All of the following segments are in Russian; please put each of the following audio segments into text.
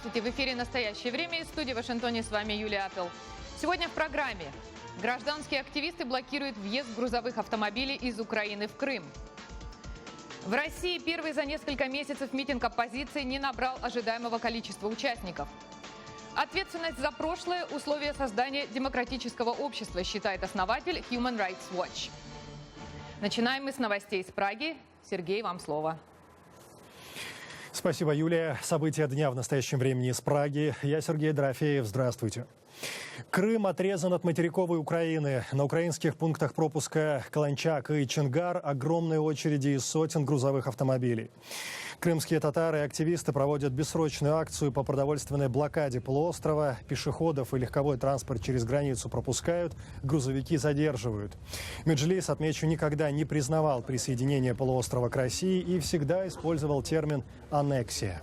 Здравствуйте, в эфире «Настоящее время» из студии в Вашингтоне. С вами Юлия Аппел. Сегодня в программе. Гражданские активисты блокируют въезд грузовых автомобилей из Украины в Крым. В России первый за несколько месяцев митинг оппозиции не набрал ожидаемого количества участников. Ответственность за прошлое – условия создания демократического общества, считает основатель Human Rights Watch. Начинаем мы с новостей из Праги. Сергей, вам слово. Спасибо, Юлия. События дня в настоящем времени из Праги. Я Сергей Дорофеев. Здравствуйте. Крым отрезан от материковой Украины. На украинских пунктах пропуска Каланчак и Чонгар огромные очереди из сотен грузовых автомобилей. Крымские татары и активисты проводят бессрочную акцию по продовольственной блокаде полуострова. Пешеходов и легковой транспорт через границу пропускают, грузовики задерживают. Меджлис, отмечу, никогда не признавал присоединение полуострова к России и всегда использовал термин «аннексия».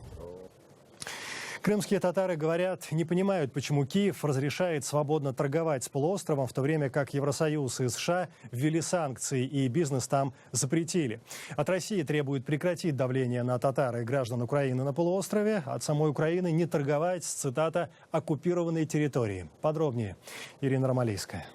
Крымские татары, говорят, не понимают, почему Киев разрешает свободно торговать с полуостровом, в то время как Евросоюз и США ввели санкции и бизнес там запретили. От России требуют прекратить давление на татар и граждан Украины на полуострове, от самой Украины не торговать с, цитата, «оккупированной территории». Подробнее Ирина Ромалийская.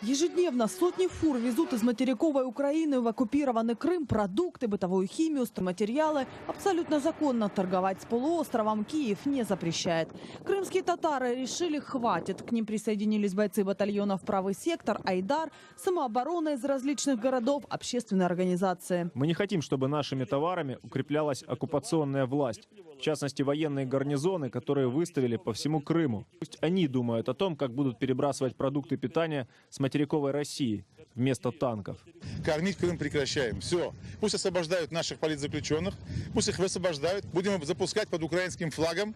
Ежедневно сотни фур везут из материковой Украины в оккупированный Крым продукты, бытовую химию, стройматериалы. Абсолютно законно торговать с полуостровом Киев не запрещает. Крымские татары решили, хватит. К ним присоединились бойцы батальонов «Правый сектор», «Айдар», самооборона из различных городов, общественные организации. Мы не хотим, чтобы нашими товарами укреплялась оккупационная власть. В частности, военные гарнизоны, которые выставили по всему Крыму. Пусть они думают о том, как будут перебрасывать продукты питания с материковой России вместо танков. Кормить Крым прекращаем. Все. Пусть освобождают наших политзаключенных, пусть их высвобождают. Будем запускать под украинским флагом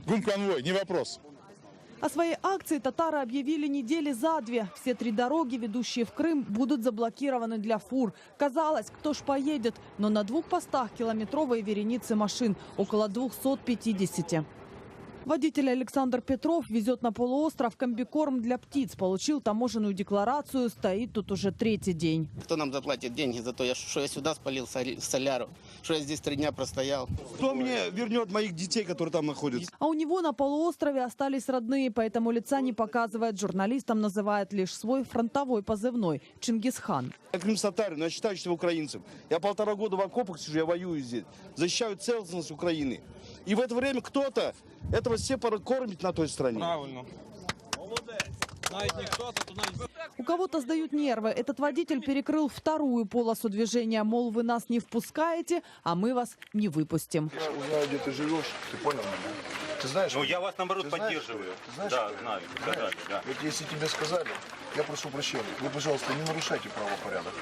гумконвой, не вопрос. О своей акции татары объявили недели за две. Все 3 дороги, ведущие в Крым, будут заблокированы для фур. Казалось, кто ж поедет, но на 2 постах километровые вереницы машин, около 250. Водитель Александр Петров везет на полуостров комбикорм для птиц. Получил таможенную декларацию, стоит тут уже 3-й день. Кто нам заплатит деньги за то, что я сюда спалил соляру, что я здесь 3 дня простоял? Кто мне вернет моих детей, которые там находятся? А у него на полуострове остались родные, поэтому лица не показывает. Журналистам называет лишь свой фронтовой позывной – Чингисхан. Я крымс-татарин, но я считаю себя украинцем. Я 1,5 года в окопах сижу, я воюю здесь. Защищаю целостность Украины. И в это время кто-то этого сепара кормит на той стороне. Правильно. У кого-то сдают нервы. Этот водитель перекрыл 2-ю полосу движения. Мол, вы нас не впускаете, а мы вас не выпустим. Я узнаю, где ты живешь. Ты понял меня? Ты знаешь? Ну, я вас, наоборот, поддерживаю. Знаешь, да, знаю. Сказали, да. Вот если тебе сказали, я прошу прощения. Вы, пожалуйста, не нарушайте правопорядок.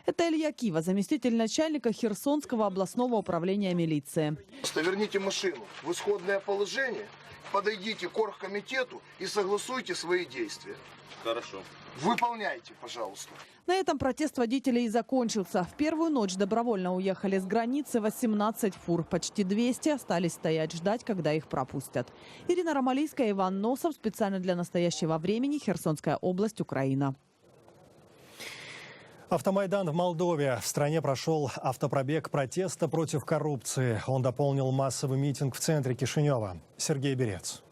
Это Илья Кива, заместитель начальника Херсонского областного управления милиции. Просто верните машину в исходное положение, подойдите к оргкомитету и согласуйте свои действия. Хорошо. Выполняйте, пожалуйста. На этом протест водителей и закончился. В первую ночь добровольно уехали с границы 18 фур. Почти 200 остались стоять, ждать, когда их пропустят. Ирина Ромалийская, Иван Носов. Специально для «Настоящего времени». Херсонская область, Украина. Автомайдан в Молдове. В стране прошел автопробег протеста против коррупции. Он дополнил массовый митинг в центре Кишинева. Сергей Берец.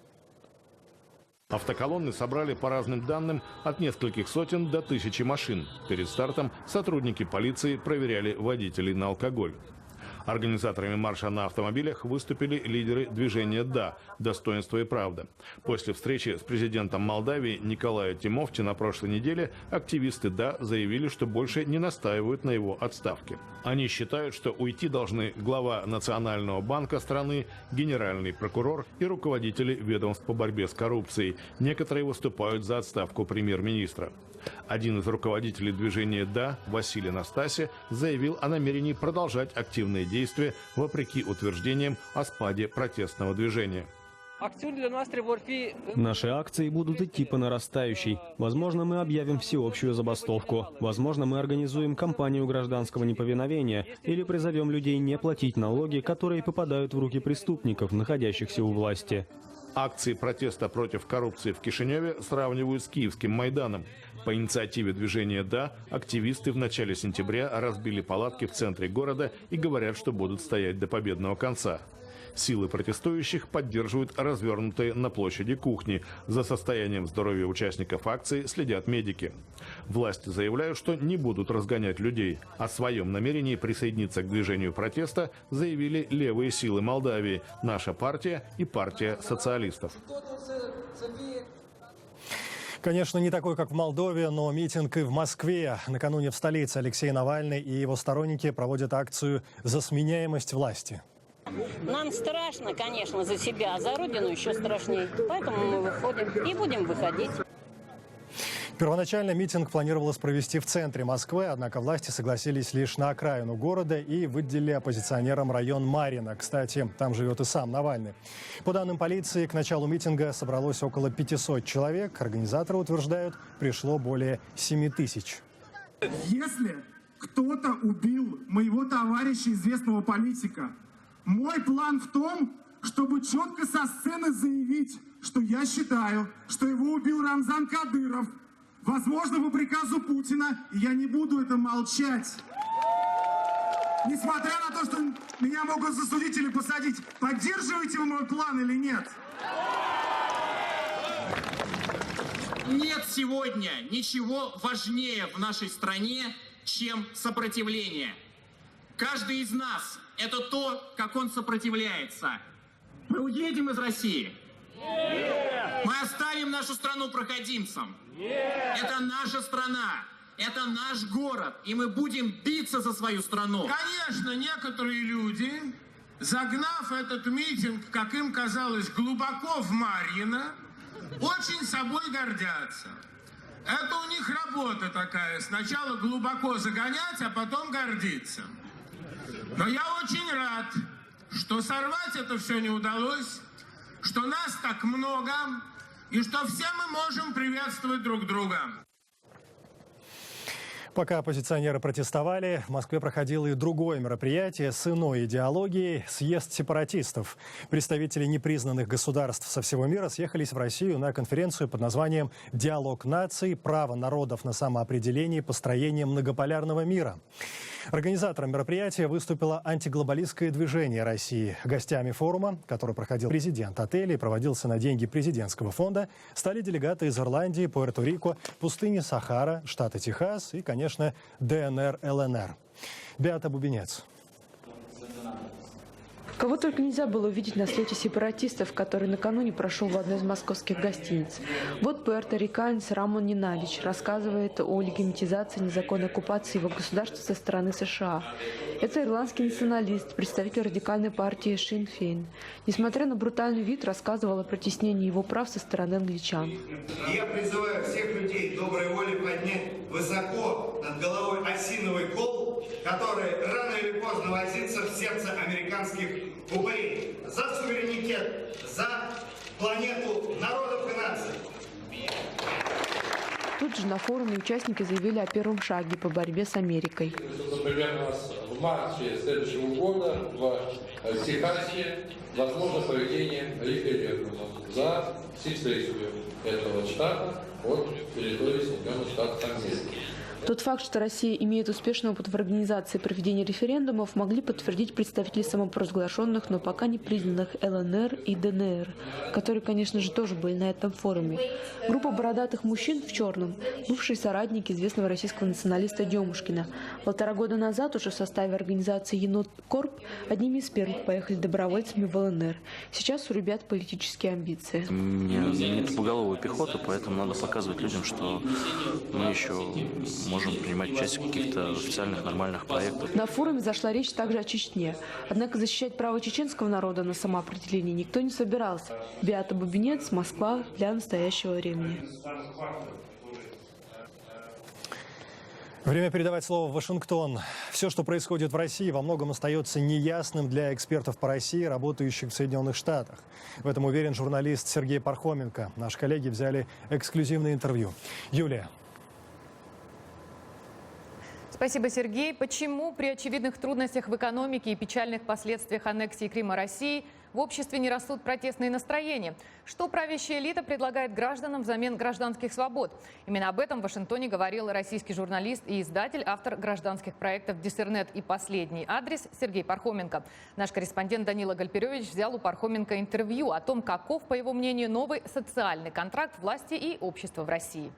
Автоколонны собрали, по разным данным, от нескольких сотен до 1000 машин. Перед стартом сотрудники полиции проверяли водителей на алкоголь. Организаторами марша на автомобилях выступили лидеры движения «Да. Достоинство и правда». После встречи с президентом Молдавии Николаем Тимофти на прошлой неделе активисты «Да» заявили, что больше не настаивают на его отставке. Они считают, что уйти должны глава Национального банка страны, генеральный прокурор и руководители ведомств по борьбе с коррупцией. Некоторые выступают за отставку премьер-министра. Один из руководителей движения «Да», Василий Настаси, заявил о намерении продолжать активные действия вопреки утверждениям о спаде протестного движения. Наши акции будут идти по нарастающей. Возможно, мы объявим всеобщую забастовку. Возможно, мы организуем кампанию гражданского неповиновения или призовем людей не платить налоги, которые попадают в руки преступников, находящихся у власти. Акции протеста против коррупции в Кишиневе сравнивают с киевским Майданом. По инициативе движения «Да» активисты в начале сентября разбили палатки в центре города и говорят, что будут стоять до победного конца. Силы протестующих поддерживают развернутые на площади кухни. За состоянием здоровья участников акции следят медики. Власти заявляют, что не будут разгонять людей. О своем намерении присоединиться к движению протеста заявили левые силы Молдавии, наша партия и партия социалистов. Конечно, не такой, как в Молдове, но митинг и в Москве. Накануне в столице Алексей Навальный и его сторонники проводят акцию «За сменяемость власти». Нам страшно, конечно, за себя, а за родину еще страшнее. Поэтому мы выходим и будем выходить. Первоначально митинг планировалось провести в центре Москвы, однако власти согласились лишь на окраину города и выделили оппозиционерам район Марьино. Кстати, там живет и сам Навальный. По данным полиции, к началу митинга собралось около 500 человек. Организаторы утверждают, пришло более 7 тысяч. Если кто-то убил моего товарища, известного политика, мой план в том, чтобы четко со сцены заявить, что я считаю, что его убил Рамзан Кадыров, возможно, по приказу Путина, и я не буду это молчать. Несмотря на то, что меня могут засудить или посадить, поддерживаете вы мой план или нет? Нет сегодня ничего важнее в нашей стране, чем сопротивление. Каждый из нас – это то, как он сопротивляется. Мы уедем из России. Нет! Мы оставим нашу страну проходимцам. Нет! Это наша страна, это наш город, и мы будем биться за свою страну. Конечно, некоторые люди, загнав этот митинг, как им казалось, глубоко в Марьино, очень собой гордятся. Это у них работа такая, сначала глубоко загонять, а потом гордиться. Но я очень рад, что сорвать это все не удалось, что нас так много, и что все мы можем приветствовать друг друга. Пока оппозиционеры протестовали, в Москве проходило и другое мероприятие с иной идеологией – съезд сепаратистов. Представители непризнанных государств со всего мира съехались в Россию на конференцию под названием «Диалог наций. Право народов на самоопределение и построение многополярного мира». Организатором мероприятия выступило антиглобалистское движение России. Гостями форума, который проходил президент отеля и проводился на деньги президентского фонда, стали делегаты из Ирландии, Пуэрто-Рико, пустыни Сахара, штата Техас и, конечно, ДНР, ЛНР. Беата Бубенец. Кого только нельзя было увидеть на слете сепаратистов, который накануне прошел в одной из московских гостиниц. Вот пуэрториканец Рамон Нинавич рассказывает о легитимизации незаконной оккупации его государства со стороны США. Это ирландский националист, представитель радикальной партии Шин Фейн. Несмотря на брутальный вид, рассказывал о притеснении его прав со стороны англичан. Я призываю всех людей доброй воли поднять высоко над головой осиновый кол, который рано или поздно возится в сердце американских упырей. За суверенитет, за планету народов и наций. Тут же на форуме участники заявили о первом шаге по борьбе с Америкой. Например, у нас в марте следующего года в Техасе возможно проведение референдума за сесессию этого штата от территории Соединенных Штатов Америки. Тот факт, что Россия имеет успешный опыт в организации проведения референдумов, могли подтвердить представители самопровозглашенных, но пока не признанных ЛНР и ДНР, которые, конечно же, тоже были на этом форуме. Группа бородатых мужчин в черном – бывшие соратники известного российского националиста Демушкина. 1,5 года назад уже в составе организации «Енот-Корп» одними из первых поехали добровольцами в ЛНР. Сейчас у ребят политические амбиции. Не тупоголовая пехота, поэтому надо показывать людям, что мы еще можем принимать участие в каких-то официальных нормальных проектах. На форуме зашла речь также о Чечне. Однако защищать право чеченского народа на самоопределение никто не собирался. Беата Бубенец, Москва, для настоящего времени. Время передавать слово в Вашингтон. Все, что происходит в России, во многом остается неясным для экспертов по России, работающих в Соединенных Штатах. В этом уверен журналист Сергей Пархоменко. Наши коллеги взяли эксклюзивное интервью. Юлия. Спасибо, Сергей. Почему при очевидных трудностях в экономике и печальных последствиях аннексии Крыма России в обществе не растут протестные настроения. Что правящая элита предлагает гражданам взамен гражданских свобод? Именно об этом в Вашингтоне говорил российский журналист и издатель, автор гражданских проектов «Диссернет» и «Последний адрес» Сергей Пархоменко. Наш корреспондент Данила Гальперевич взял у Пархоменко интервью о том, каков, по его мнению, новый социальный контракт власти и общества в России.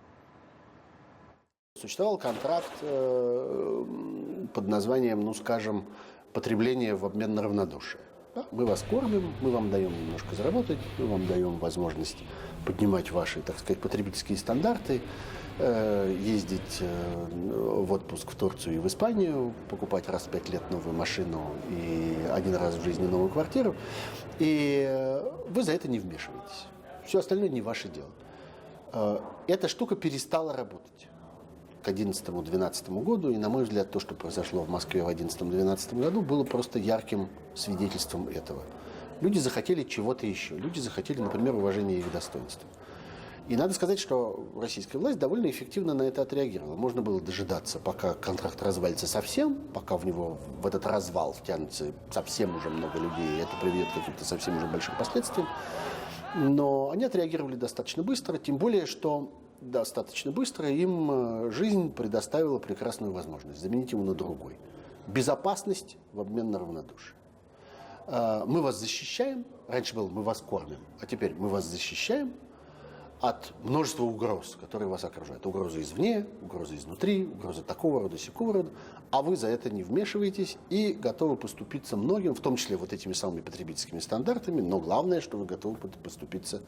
Существовал контракт под названием, ну скажем, потребление в обмен на равнодушие. Да? Мы вас кормим, мы вам даем немножко заработать, мы вам даем возможность поднимать ваши, так сказать, потребительские стандарты, ездить в отпуск в Турцию и в Испанию, покупать раз в 5 лет новую машину и один раз в жизни новую квартиру. И вы за это не вмешиваетесь. Все остальное не ваше дело. Эта штука перестала работать к 2011-2012 году, и, на мой взгляд, то, что произошло в Москве в 2011-2012 году, было просто ярким свидетельством этого. Люди захотели чего-то еще. Люди захотели, например, уважения их достоинства. И надо сказать, что российская власть довольно эффективно на это отреагировала. Можно было дожидаться, пока контракт развалится совсем, пока в него, в этот развал втянутся совсем уже много людей, и это приведет к каким-то совсем уже большим последствиям. Но они отреагировали достаточно быстро, тем более, что достаточно быстро им жизнь предоставила прекрасную возможность заменить его на другой. Безопасность в обмен на равнодушие. Мы вас защищаем, раньше было мы вас кормим, а теперь мы вас защищаем от множества угроз, которые вас окружают. Угрозы извне, угрозы изнутри, угрозы такого рода, сякого рода. А вы за это не вмешиваетесь и готовы поступиться многим, в том числе вот этими самыми потребительскими стандартами. Но главное, что вы готовы поступиться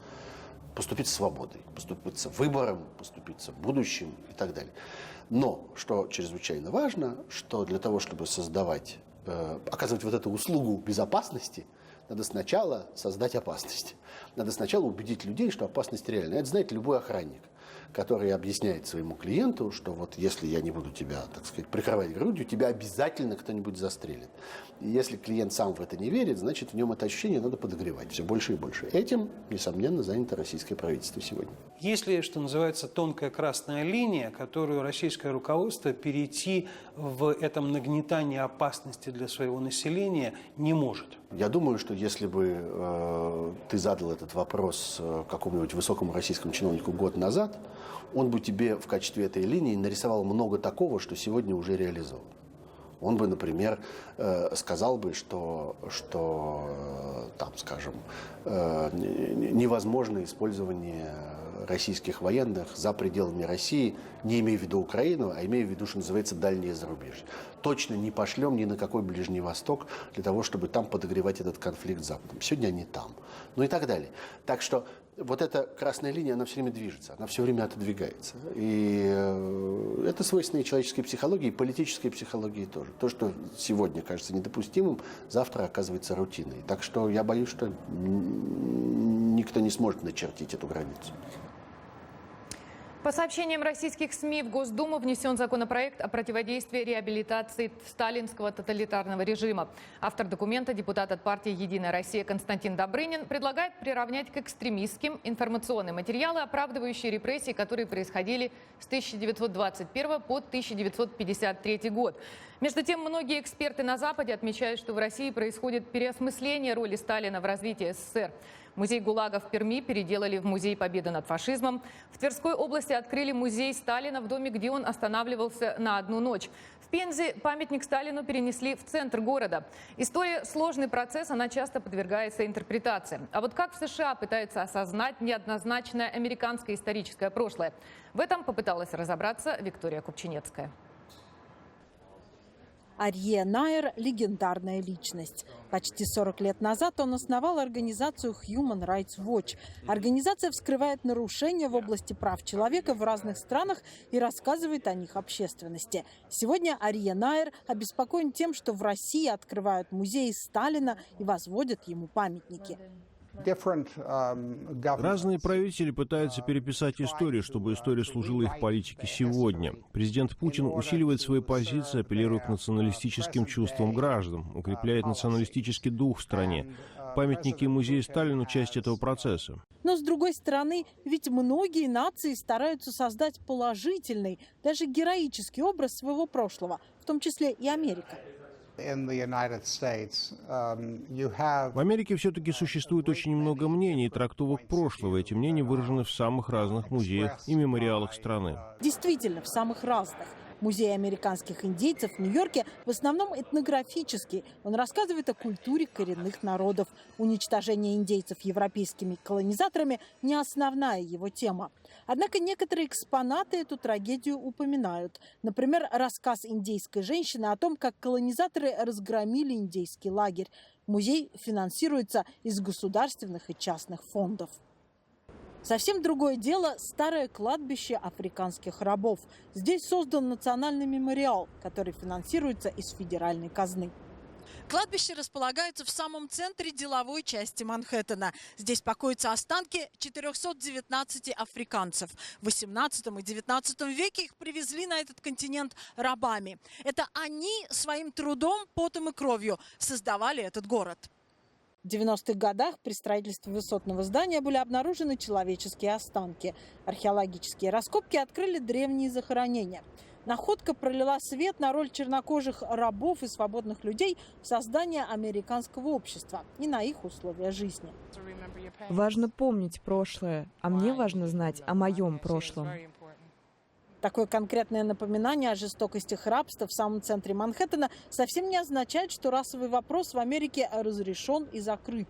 свободой, поступиться выбором, поступиться будущим и так далее. Но, что чрезвычайно важно, что для того, чтобы оказывать вот эту услугу безопасности, надо сначала создать опасность. Надо сначала убедить людей, что опасность реальна. Это знает любой охранник, который объясняет своему клиенту, что вот если я не буду тебя, так сказать, прикрывать грудью, тебя обязательно кто-нибудь застрелит. И если клиент сам в это не верит, значит, в нем это ощущение надо подогревать все больше и больше. Этим, несомненно, занято российское правительство сегодня. Есть ли, что называется, тонкая красная линия, которую российское руководство перейти в этом нагнетании опасности для своего населения не может? Я думаю, что если бы ты задал этот вопрос какому-нибудь высокому российскому чиновнику год назад, он бы тебе в качестве этой линии нарисовал много такого, что сегодня уже реализовано. Он бы, например, сказал бы, что там, скажем, невозможно использование российских военных за пределами России, не имея в виду Украину, а имея в виду, что называется, дальнее зарубежье. Точно не пошлем ни на какой Ближний Восток для того, чтобы там подогревать этот конфликт с Западом. Сегодня они там. Ну и так далее. Так что вот эта красная линия, она все время движется, она все время отодвигается. И это свойственно и человеческой психологии, и политической психологии тоже. То, что сегодня кажется недопустимым, завтра оказывается рутиной. Так что я боюсь, что никто не сможет начертить эту границу. По сообщениям российских СМИ, в Госдуму внесен законопроект о противодействии реабилитации сталинского тоталитарного режима. Автор документа, депутат от партии «Единая Россия» Константин Добрынин, предлагает приравнять к экстремистским информационные материалы, оправдывающие репрессии, которые происходили с 1921 по 1953 год. Между тем, многие эксперты на Западе отмечают, что в России происходит переосмысление роли Сталина в развитии СССР. Музей ГУЛАГа в Перми переделали в Музей Победы над фашизмом. В Тверской области открыли музей Сталина в доме, где он останавливался на одну ночь. В Пензе памятник Сталину перенесли в центр города. История – сложный процесс, она часто подвергается интерпретации. А вот как в США пытаются осознать неоднозначное американское историческое прошлое? В этом попыталась разобраться Виктория Купчинецкая. Арье Найер – легендарная личность. Почти 40 лет назад он основал организацию Human Rights Watch. Организация вскрывает нарушения в области прав человека в разных странах и рассказывает о них общественности. Сегодня Арье Найер обеспокоен тем, что в России открывают музеи Сталина и возводят ему памятники. Разные правители пытаются переписать историю, чтобы история служила их политике сегодня. Президент Путин усиливает свои позиции, апеллируя к националистическим чувствам граждан, укрепляет националистический дух в стране. Памятники и музеи Сталину – часть этого процесса. Но, с другой стороны, ведь многие нации стараются создать положительный, даже героический образ своего прошлого, в том числе и Америка. В Америке все-таки существует очень много мнений и трактовок прошлого. Эти мнения выражены в самых разных музеях и мемориалах страны. Действительно, в самых разных. Музей американских индейцев в Нью-Йорке в основном этнографический. Он рассказывает о культуре коренных народов. Уничтожение индейцев европейскими колонизаторами – не основная его тема. Однако некоторые экспонаты эту трагедию упоминают. Например, рассказ индейской женщины о том, как колонизаторы разгромили индейский лагерь. Музей финансируется из государственных и частных фондов. Совсем другое дело – старое кладбище африканских рабов. Здесь создан национальный мемориал, который финансируется из федеральной казны. Кладбище располагается в самом центре деловой части Манхэттена. Здесь покоятся останки 419 африканцев. В 18 и 19 веке их привезли на этот континент рабами. Это они своим трудом, потом и кровью создавали этот город. В 90-х годах при строительстве высотного здания были обнаружены человеческие останки. Археологические раскопки открыли древние захоронения. Находка пролила свет на роль чернокожих рабов и свободных людей в создании американского общества и на их условия жизни. Важно помнить прошлое, а мне важно знать о моем прошлом. Такое конкретное напоминание о жестокостях рабства в самом центре Манхэттена совсем не означает, что расовый вопрос в Америке разрешен и закрыт.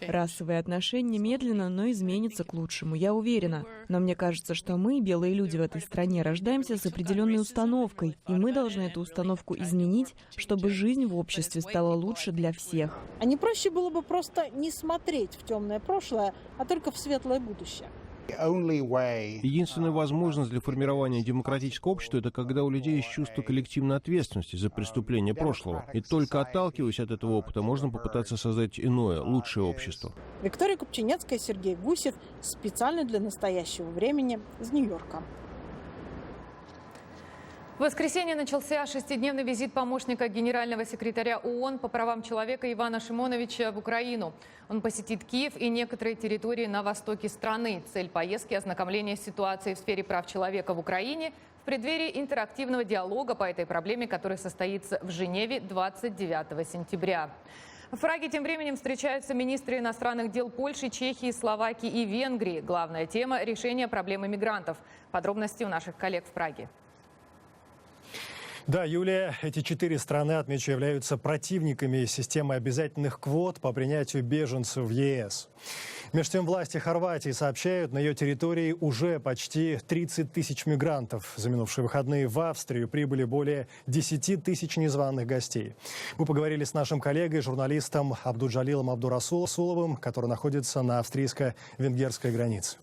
Расовые отношения медленно, но изменятся к лучшему, я уверена. Но мне кажется, что мы, белые люди в этой стране, рождаемся с определенной установкой, и мы должны эту установку изменить, чтобы жизнь в обществе стала лучше для всех. А не проще было бы просто не смотреть в темное прошлое, а только в светлое будущее? Единственная возможность для формирования демократического общества – это когда у людей есть чувство коллективной ответственности за преступления прошлого. И только отталкиваясь от этого опыта, можно попытаться создать иное, лучшее общество. Виктория Купчинецкая, Сергей Гусев. Специально для настоящего времени из Нью-Йорка. В воскресенье начался шестидневный визит помощника генерального секретаря ООН по правам человека Ивана Шимоновича в Украину. Он посетит Киев и некоторые территории на востоке страны. Цель поездки – ознакомление с ситуацией в сфере прав человека в Украине в преддверии интерактивного диалога по этой проблеме, который состоится в Женеве 29 сентября. В Праге тем временем встречаются министры иностранных дел Польши, Чехии, Словакии и Венгрии. Главная тема – решение проблемы мигрантов. Подробности у наших коллег в Праге. Да, Юлия, эти 4 страны, отмечу, являются противниками системы обязательных квот по принятию беженцев в ЕС. Между тем, власти Хорватии сообщают, на ее территории уже почти 30 тысяч мигрантов. За минувшие выходные в Австрию прибыли более 10 тысяч незваных гостей. Мы поговорили с нашим коллегой, журналистом Абдуджалилом Абдурасуловым, который находится на австрийско-венгерской границе.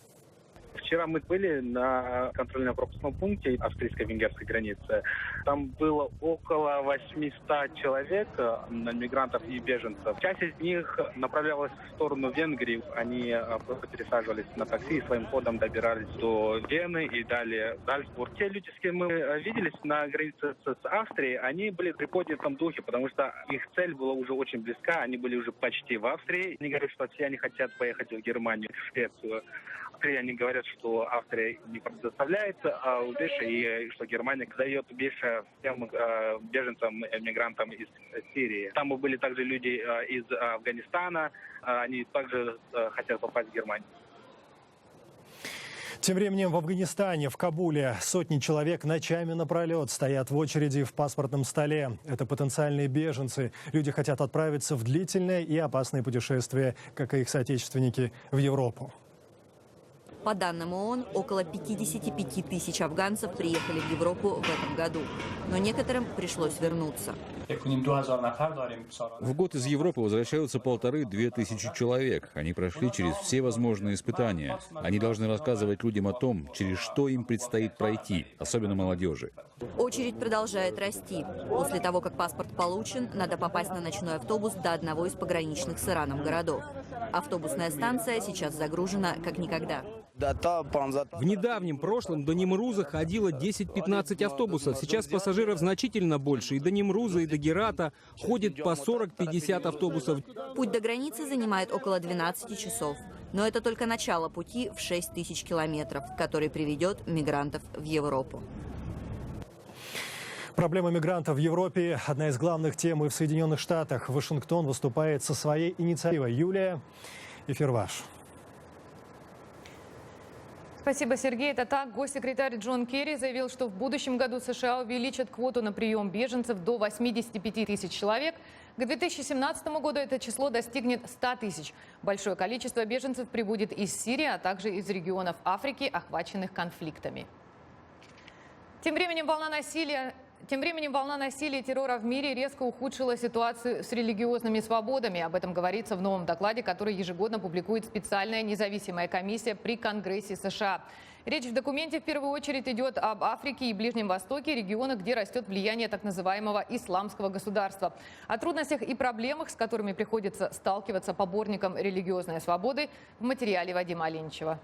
Вчера мы были на контрольно-пропускном пункте австрийско-венгерской границы. Там было около 800 человек, мигрантов и беженцев. Часть из них направлялась в сторону Венгрии. Они просто пересаживались на такси и своим ходом добирались до Вены и далее в Зальцбург. Те люди, с кем мы виделись на границе с Австрией, они были в приподнятом духе, потому что их цель была уже очень близка. Они были уже почти в Австрии. Они говорят, что все они хотят поехать в Германию, в Швецию. Они говорят, что Австрия не предоставляет убежище и что Германия дает убежище всем беженцам, мигрантам из Сирии. Там были также люди из Афганистана, они также хотят попасть в Германию. Тем временем в Афганистане, в Кабуле, сотни человек ночами напролет стоят в очереди в паспортном столе. Это потенциальные беженцы. Люди хотят отправиться в длительное и опасное путешествие, как и их соотечественники, в Европу. По данным ООН, около 55 тысяч афганцев приехали в Европу в этом году. Но некоторым пришлось вернуться. В год из Европы возвращаются 1500-2000 тысячи человек. Они прошли через все возможные испытания. Они должны рассказывать людям о том, через что им предстоит пройти, особенно молодежи. Очередь продолжает расти. После того, как паспорт получен, надо попасть на ночной автобус до одного из пограничных с Ираном городов. Автобусная станция сейчас загружена как никогда. В недавнем прошлом до Немруза ходило 10-15 автобусов. Сейчас пассажиров значительно больше. И до Немруза, и до Герата ходит по 40-50 автобусов. Путь до границы занимает около 12 часов. Но это только начало пути в 6000 километров, который приведет мигрантов в Европу. Проблема мигрантов в Европе – одна из главных тем и в Соединенных Штатах. Вашингтон выступает со своей инициативой. Юлия, эфир ваш. Спасибо, Сергей. Это так. Госсекретарь Джон Керри заявил, что в будущем году США увеличат квоту на прием беженцев до 85 тысяч человек. К 2017 году это число достигнет 100 тысяч. Большое количество беженцев прибудет из Сирии, а также из регионов Африки, охваченных конфликтами. Тем временем волна насилия и террора в мире резко ухудшила ситуацию с религиозными свободами. Об этом говорится в новом докладе, который ежегодно публикует специальная независимая комиссия при Конгрессе США. Речь в документе в первую очередь идет об Африке и Ближнем Востоке, регионах, где растет влияние так называемого исламского государства. О трудностях и проблемах, с которыми приходится сталкиваться поборникам религиозной свободы, в материале Вадима Оленичева.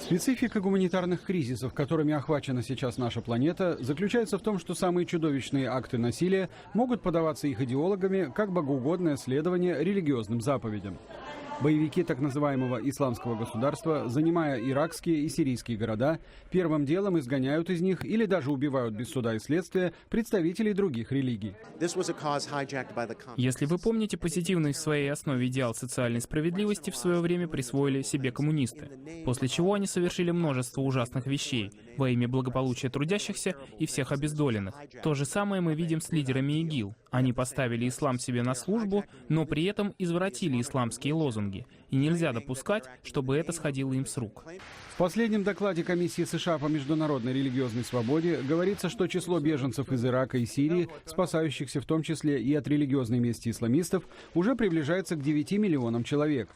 Специфика гуманитарных кризисов, которыми охвачена сейчас наша планета, заключается в том, что самые чудовищные акты насилия могут подаваться их идеологами как богоугодное следование религиозным заповедям. Боевики так называемого исламского государства, занимая иракские и сирийские города, первым делом изгоняют из них или даже убивают без суда и следствия представителей других религий. Если вы помните, позитивный в своей основе идеал социальной справедливости в свое время присвоили себе коммунисты, после чего они совершили множество ужасных вещей во имя благополучия трудящихся и всех обездоленных. То же самое мы видим с лидерами ИГИЛ. Они поставили ислам себе на службу, но при этом извратили исламские лозунги. И нельзя допускать, чтобы это сходило им с рук. В последнем докладе Комиссии США по международной религиозной свободе говорится, что число беженцев из Ирака и Сирии, спасающихся в том числе и от религиозной мести исламистов, уже приближается к 9 миллионам человек.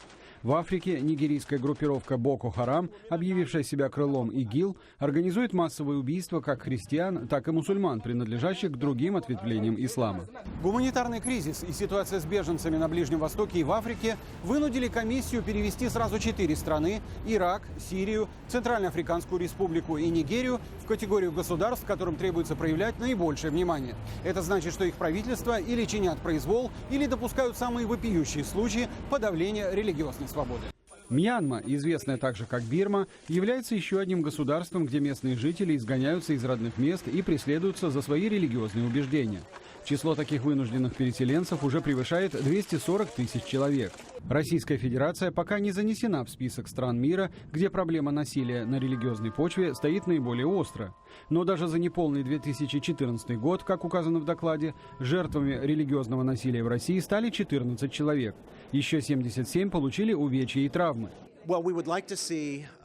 В Африке нигерийская группировка Боко Харам, объявившая себя крылом ИГИЛ, организует массовые убийства как христиан, так и мусульман, принадлежащих к другим ответвлениям ислама. Гуманитарный кризис и ситуация с беженцами на Ближнем Востоке и в Африке вынудили комиссию перевести сразу 4 страны – Ирак, Сирию, Центральноафриканскую республику и Нигерию – в категорию государств, которым требуется проявлять наибольшее внимание. Это значит, что их правительства или чинят произвол, или допускают самые вопиющие случаи подавления религиозной свободы. Мьянма, известная также как Бирма, является еще одним государством, где местные жители изгоняются из родных мест и преследуются за свои религиозные убеждения. Число таких вынужденных переселенцев уже превышает 240 тысяч человек. Российская Федерация пока не занесена в список стран мира, где проблема насилия на религиозной почве стоит наиболее остро. Но даже за неполный 2014 год, как указано в докладе, жертвами религиозного насилия в России стали 14 человек. Еще 77 получили увечья и травмы.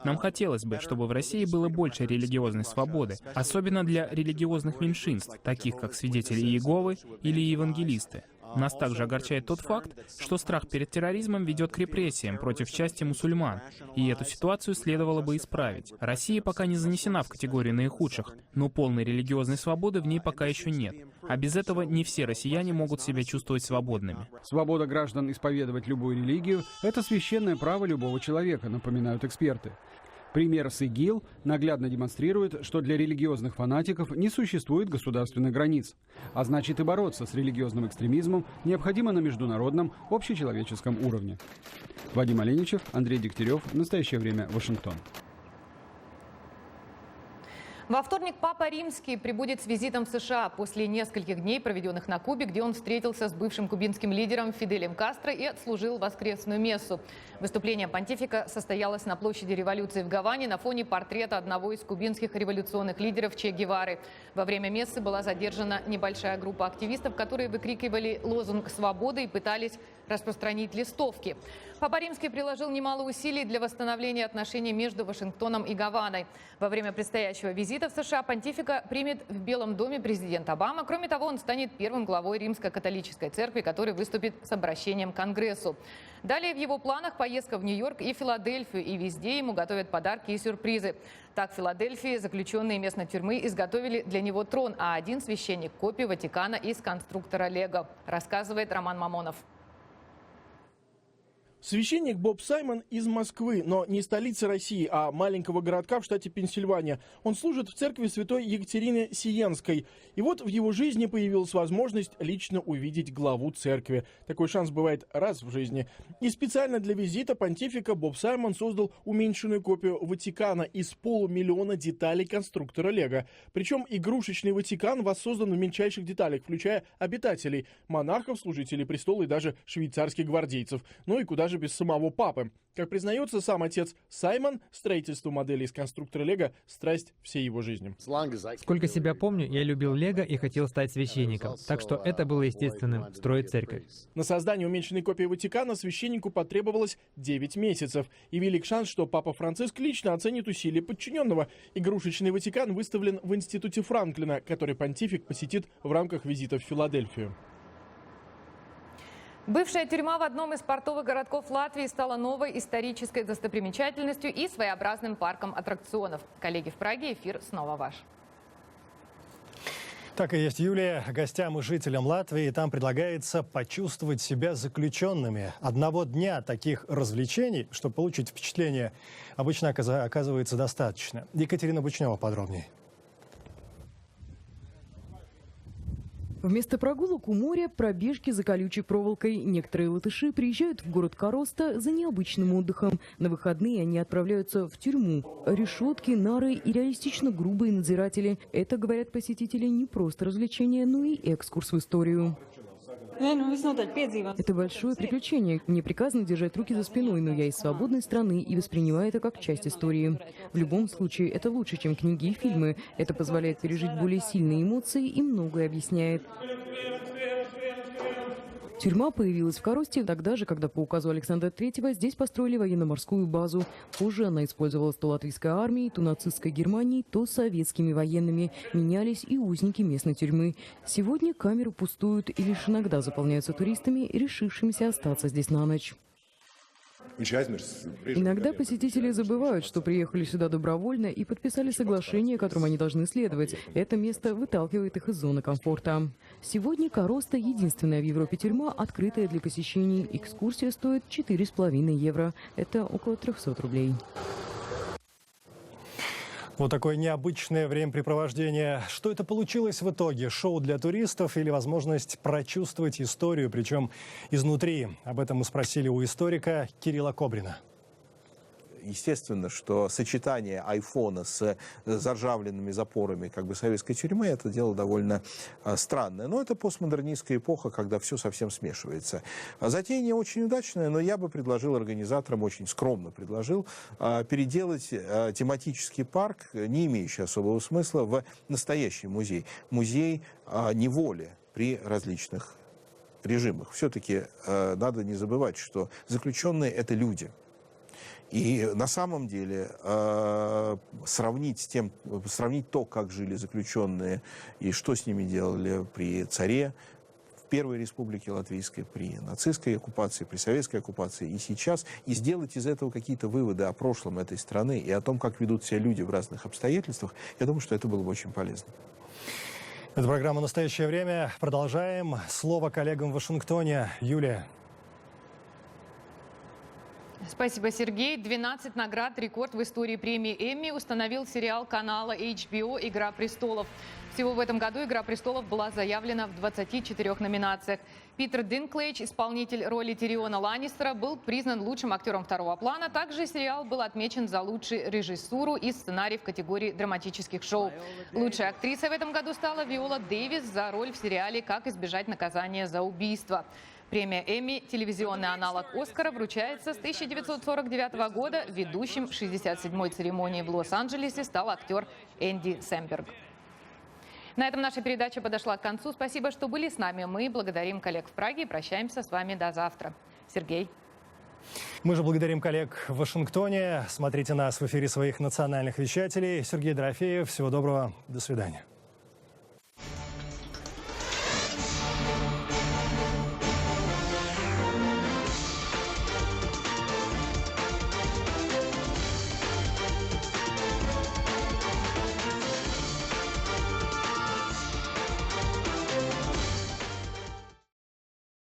Нам хотелось бы, чтобы в России было больше религиозной свободы, особенно для религиозных меньшинств, таких как свидетели Иеговы или евангелисты. Нас также огорчает тот факт, что страх перед терроризмом ведет к репрессиям против части мусульман, и эту ситуацию следовало бы исправить. Россия пока не занесена в категорию наихудших, но полной религиозной свободы в ней пока еще нет. А без этого не все россияне могут себя чувствовать свободными. Свобода граждан исповедовать любую религию – это священное право любого человека, напоминают эксперты. Пример с ИГИЛ наглядно демонстрирует, что для религиозных фанатиков не существует государственных границ. А значит, и бороться с религиозным экстремизмом необходимо на международном, общечеловеческом уровне. Вадим Оленичев, Андрей Дегтярев. Настоящее время. Вашингтон. Во вторник Папа Римский прибудет с визитом в США после нескольких дней, проведенных на Кубе, где он встретился с бывшим кубинским лидером Фиделем Кастро и отслужил воскресную мессу. Выступление понтифика состоялось на площади Революции в Гаване на фоне портрета одного из кубинских революционных лидеров Че Гевары. Во время мессы была задержана небольшая группа активистов, которые выкрикивали лозунг «Свободы» и пытались распространить листовки. Папа Римский приложил немало усилий для восстановления отношений между Вашингтоном и Гаваной. Во время предстоящего визита в США понтифика примет в Белом доме президент Обама. Кроме того, он станет первым главой Римско-католической церкви, который выступит с обращением к Конгрессу. Далее в его планах поездка в Нью-Йорк и Филадельфию, и везде ему готовят подарки и сюрпризы. Так, в Филадельфии заключенные местной тюрьмы изготовили для него трон, а один священник – копию Ватикана из конструктора Лего, рассказывает Роман Мамонов. Священник Боб Саймон из Москвы, но не столицы России, а маленького городка в штате Пенсильвания. Он служит в церкви святой Екатерины Сиенской. И вот в его жизни появилась возможность лично увидеть главу церкви. Такой шанс бывает раз в жизни. И специально для визита понтифика Боб Саймон создал уменьшенную копию Ватикана из 500 000 деталей конструктора Лего. Причем игрушечный Ватикан воссоздан в мельчайших деталях, включая обитателей, монархов, служителей престола и даже швейцарских гвардейцев. Ну и куда же без самого папы. Как признается сам отец Саймон, строительство моделей из конструктора Лего – страсть всей его жизни. Сколько себя помню, я любил Лего и хотел стать священником, так что это было естественным – строить церковь. На создание уменьшенной копии Ватикана священнику потребовалось 9 месяцев. И велик шанс, что папа Франциск лично оценит усилия подчиненного. Игрушечный Ватикан выставлен в Институте Франклина, который понтифик посетит в рамках визита в Филадельфию. Бывшая тюрьма в одном из портовых городков Латвии стала новой исторической достопримечательностью и своеобразным парком аттракционов. Коллеги в Праге, эфир снова ваш. Так и есть, Юлия. Гостям и жителям Латвии там предлагается почувствовать себя заключенными. Одного дня таких развлечений, чтобы получить впечатление, обычно оказывается достаточно. Екатерина Бучнева подробнее. Вместо прогулок у моря – пробежки за колючей проволокой. Некоторые латыши приезжают в город Короста за необычным отдыхом. На выходные они отправляются в тюрьму. Решетки, нары и реалистично грубые надзиратели – это, говорят посетители, не просто развлечение, но и экскурс в историю. Это большое приключение. Мне приказано держать руки за спиной, но я из свободной страны и воспринимаю это как часть истории. В любом случае, это лучше, чем книги и фильмы. Это позволяет пережить более сильные эмоции и многое объясняет. Тюрьма появилась в Коросте тогда же, когда по указу Александра III здесь построили военно-морскую базу. Позже она использовалась то латвийской армией, то нацистской Германией, то советскими военными. Менялись и узники местной тюрьмы. Сегодня камеры пустуют и лишь иногда заполняются туристами, решившимися остаться здесь на ночь. Иногда посетители забывают, что приехали сюда добровольно и подписали соглашение, которому они должны следовать. Это место выталкивает их из зоны комфорта. Сегодня Короста – единственная в Европе тюрьма, открытая для посещений. Экскурсия стоит 4,5 евро. Это около 300 рублей. Вот такое необычное времяпрепровождение. Что это получилось в итоге? Шоу для туристов или возможность прочувствовать историю, причем изнутри? Об этом мы спросили у историка Кирилла Кобрина. Естественно, что сочетание айфона с заржавленными запорами как бы советской тюрьмы – это дело довольно странное. Но это постмодернистская эпоха, когда все совсем смешивается. Затея не очень удачная, но я бы предложил организаторам, очень скромно предложил, переделать тематический парк, не имеющий особого смысла, в настоящий музей. Музей неволи при различных режимах. Все-таки надо не забывать, что заключенные – это люди. И на самом деле сравнить то, как жили заключенные и что с ними делали при царе, в Первой Республике Латвийской, при нацистской оккупации, при советской оккупации и сейчас, и сделать из этого какие-то выводы о прошлом этой страны и о том, как ведут себя люди в разных обстоятельствах, я думаю, что это было бы очень полезно. Это программа «Настоящее время». Продолжаем. Слово коллегам в Вашингтоне. Юлия. Спасибо, Сергей. 12 наград, рекорд в истории премии Эмми установил сериал канала HBO «Игра престолов». Всего в этом году «Игра престолов» была заявлена в 24 номинациях. Питер Динклэйдж, исполнитель роли Тириона Ланнистера, был признан лучшим актером второго плана. Также сериал был отмечен за лучшую режиссуру и сценарий в категории драматических шоу. Лучшей актрисой в этом году стала Виола Дэвис за роль в сериале «Как избежать наказания за убийство». Премия Эмми, телевизионный аналог Оскара, вручается с 1949 года. Ведущим 67-й церемонии в Лос-Анджелесе стал актер Энди Сэмберг. На этом наша передача подошла к концу. Спасибо, что были с нами. Мы благодарим коллег в Праге и прощаемся с вами до завтра. Сергей. Мы же благодарим коллег в Вашингтоне. Смотрите нас в эфире своих национальных вещателей. Сергей Дорофеев. Всего доброго. До свидания.